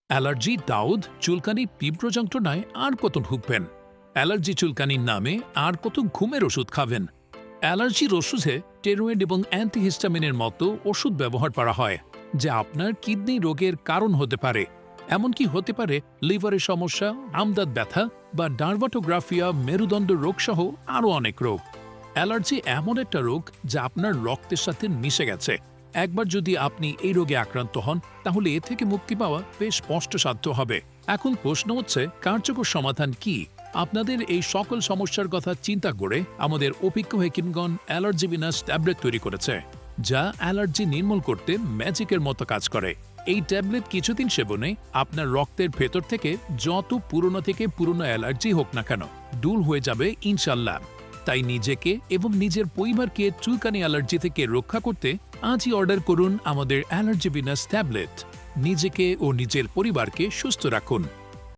Allergy, দাউদ, চুলকানি, তীব্র যন্ত্রণায় আর কত ভুগবেন? অ্যালার্জি চুলকানির নামে আর কত ঘুমের ওষুধ খাবেন? অ্যালার্জির ওষুধে স্টেরয়েড এবং অ্যান্টিহিস্টামিনের মতো ওষুধ ব্যবহার করা হয়, যা আপনার কিডনি রোগের কারণ হতে পারে। এমনকি হতে পারে লিভারের সমস্যা, আমদাদ ব্যথা বা ডার্মাটোগ্রাফিয়া, মেরুদণ্ড রোগসহ আরও অনেক রোগ। অ্যালার্জি এমন একটা রোগ যা আপনার রক্তের সাথে মিশে গেছে। একবার যদি আপনি এই রোগে আক্রান্ত হন, তাহলে এ থেকে মুক্তি পাওয়া বেশ কষ্টসাধ্য হবে। এখন প্রশ্ন হচ্ছে, কার্যকর সমাধান কি? আপনাদের এই সকল সমস্যার কথা চিন্তা করে আমাদের অভিজ্ঞ হেকিমগণ অ্যালার্জি বিনাশ ট্যাবলেট তৈরি করেছে, যা অ্যালার্জি নির্মূল করতে ম্যাজিকের মতো কাজ করে। এই ট্যাবলেট কিছুদিন সেবনে আপনার রক্তের ভেতর থেকে যত পুরনো থেকে পুরনো অ্যালার্জি হোক না কেন, দূর হয়ে যাবে ইনশাল্লাহ। তাই নিজেকে এবং নিজের পরিবারকে চুলকানি অ্যালার্জি থেকে রক্ষা করতে আজই অর্ডার করুন আমাদের অ্যালার্জি বিনাশ ট্যাবলেট। নিজেকে ও নিজের পরিবারকে সুস্থ রাখুন।